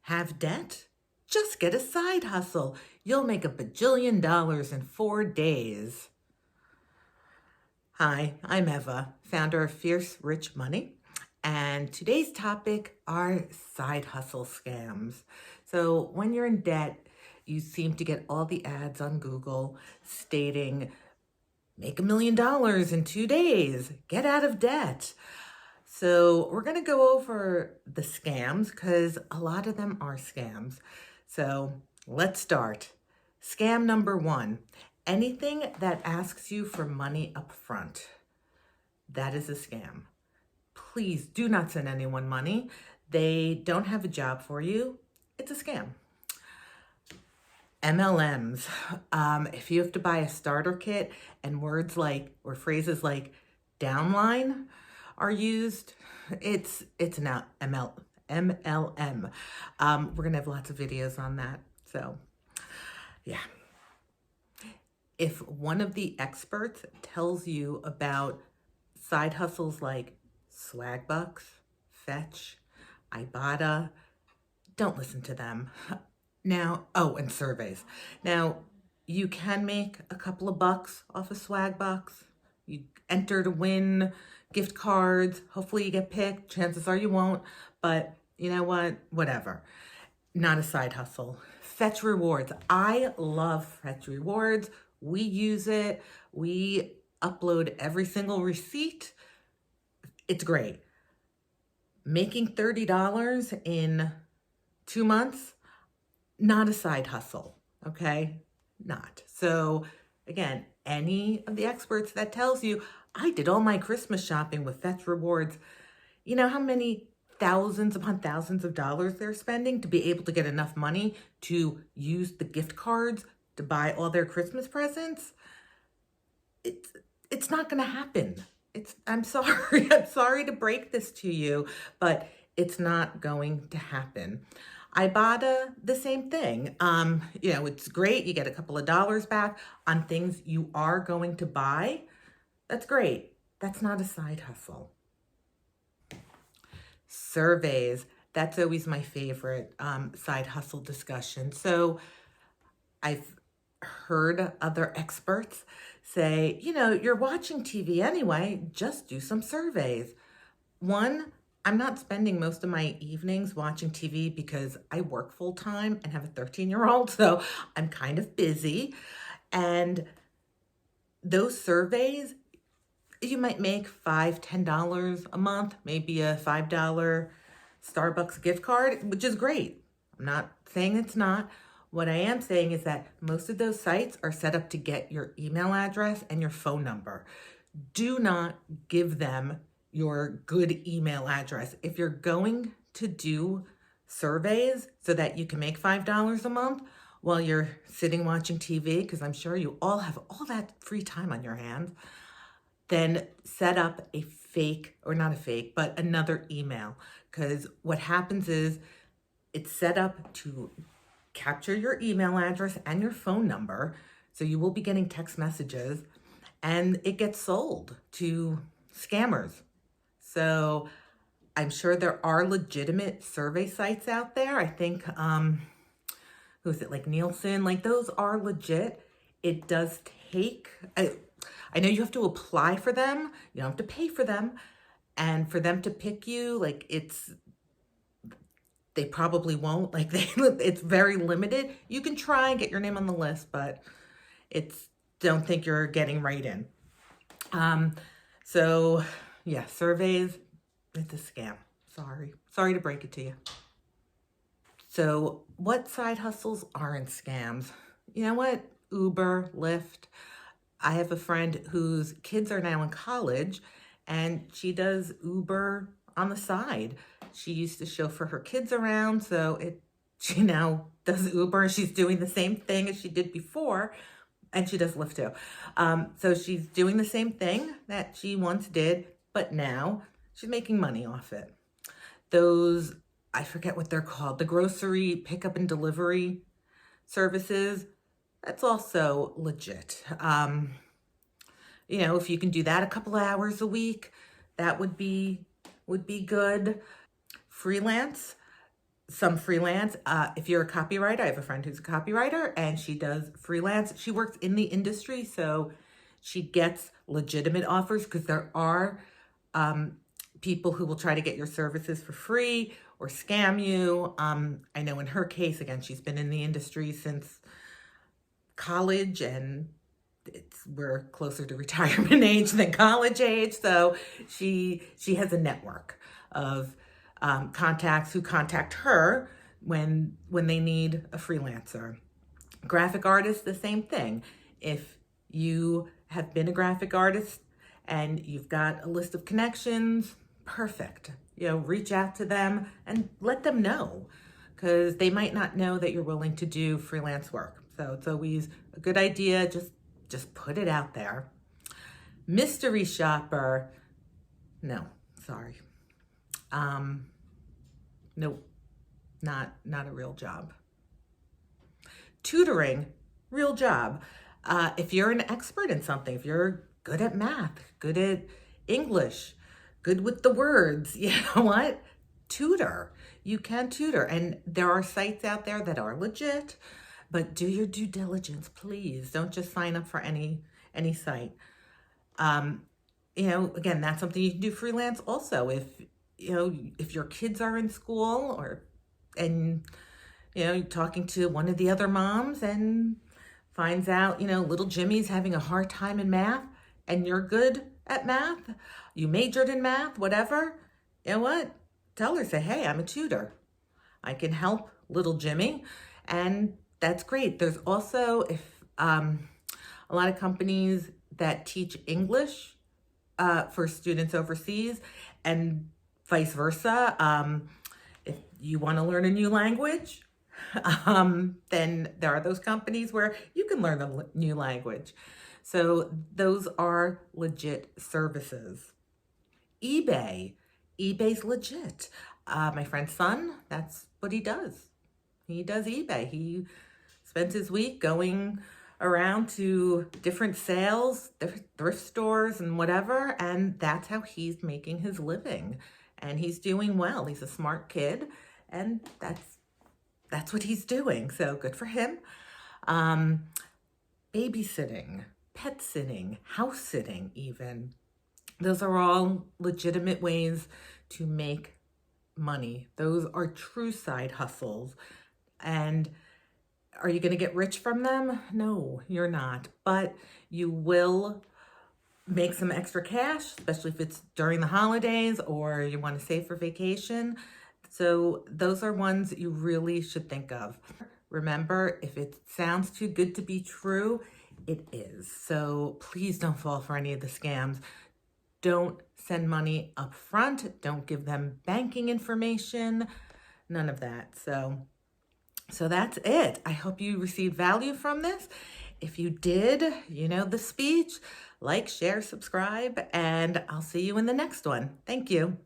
Have debt? Just get a side hustle. You'll make $1 bajillion in 4 days. Hi, I'm Eva, founder of Fierce Rich Money, and today's topic are side hustle scams. So when you're in debt, you seem to get all the ads on Google stating, make $1 million in 2 days, get out of debt. So we're going to go over the scams because a lot of them are scams. So let's start. Scam number 1, anything that asks you for money up front. That is a scam. Please do not send anyone money. They don't have a job for you. It's a scam. MLMs. If you have to buy a starter kit and words like, or phrases like downline are used, it's an MLM. We're gonna have lots of videos on that. So yeah. If one of the experts tells you about side hustles like Swagbucks, Fetch, Ibotta, don't listen to them. Now, and surveys. Now, you can make a couple of bucks off of Swagbucks. You enter to win gift cards. Hopefully you get picked. Chances are you won't. But you know what? Whatever. Not a side hustle. Fetch Rewards. I love Fetch Rewards. We use it. We upload every single receipt. It's great. Making $30 in 2 months, not a side hustle, okay? Not. So again, any of the experts that tells you, I did all my Christmas shopping with Fetch Rewards, you know how many thousands upon thousands of dollars they're spending to be able to get enough money to use the gift cards to buy all their Christmas presents? It's not going to happen. I'm sorry. I'm sorry to break this to you, but it's not going to happen. Ibotta, the same thing. It's great. You get a couple of dollars back on things you are going to buy. That's great. That's not a side hustle. Surveys. That's always my favorite side hustle discussion. So I've heard other experts say, you're watching TV anyway, just do some surveys. One, I'm not spending most of my evenings watching TV because I work full time and have a 13-year-old, so I'm kind of busy. And those surveys, you might make $5, $10 a month, maybe a $5 Starbucks gift card, which is great. I'm not saying it's not. What I am saying is that most of those sites are set up to get your email address and your phone number. Do not give them your good email address. If you're going to do surveys so that you can make $5 a month while you're sitting watching TV, because I'm sure you all have all that free time on your hands, then set up a fake, or not a fake, but another email. Because what happens is it's set up to capture your email address and your phone number. So you will be getting text messages and it gets sold to scammers. So I'm sure there are legitimate survey sites out there. I think, who's it, like Nielsen, like those are legit. It does take, I know you have to apply for them. You don't have to pay for them. And for them to pick you, they probably won't, it's very limited. You can try and get your name on the list, but don't think you're getting right in. So yeah, surveys, it's a scam. Sorry to break it to you. So what side hustles aren't scams? You know what? Uber, Lyft. I have a friend whose kids are now in college and she does Uber on the side. She used to chauffeur her kids around, so she now does Uber and she's doing the same thing as she did before, and she does Lyft too. So she's doing the same thing that she once did, but now she's making money off it. Those, I forget what they're called, the grocery pickup and delivery services, that's also legit. If you can do that a couple of hours a week, that would be good. Freelance, some freelance. If you're a copywriter, I have a friend who's a copywriter and she does freelance. She works in the industry, so she gets legitimate offers because there are people who will try to get your services for free or scam you. I know in her case, again, she's been in the industry since college, and we're closer to retirement age than college age. So she has a network of contacts who contact her when they need a freelancer. Graphic artists, the same thing. If you have been a graphic artist and you've got a list of connections, perfect. Reach out to them and let them know, because they might not know that you're willing to do freelance work. So it's always a good idea. Just put it out there. Mystery shopper, no, sorry. Nope, not a real job. Tutoring, real job. If you're an expert in something, if you're good at math, good at English, good with the words, you know what? Tutor. You can tutor. And there are sites out there that are legit, but do your due diligence, please. Don't just sign up for any site. Again, that's something you can do freelance also. If your kids are in school and you're talking to one of the other moms and finds out, little Jimmy's having a hard time in math and you're good at math, you majored in math, whatever, you know what? Tell her, say, hey, I'm a tutor. I can help little Jimmy. And that's great. There's also a lot of companies that teach English for students overseas and vice versa. If you want to learn a new language, then there are those companies where you can learn a new language. So those are legit services. eBay's legit. My friend's son, that's what he does. He does eBay. He spends his week going around to different sales, thrift stores and whatever, and that's how he's making his living. And he's doing well. He's a smart kid, and that's what he's doing. So good for him. Babysitting, pet sitting, house sitting even. Those are all legitimate ways to make money. Those are true side hustles. And are you going to get rich from them? No, you're not. But you will make some extra cash, especially if it's during the holidays or you want to save for vacation. So those are ones that you really should think of. Remember, if it sounds too good to be true, it is. So please don't fall for any of the scams. Don't send money up front. Don't give them banking information. None of that. So that's it. I hope you received value from this. If you did, the speech, like, share, subscribe, and I'll see you in the next one. Thank you.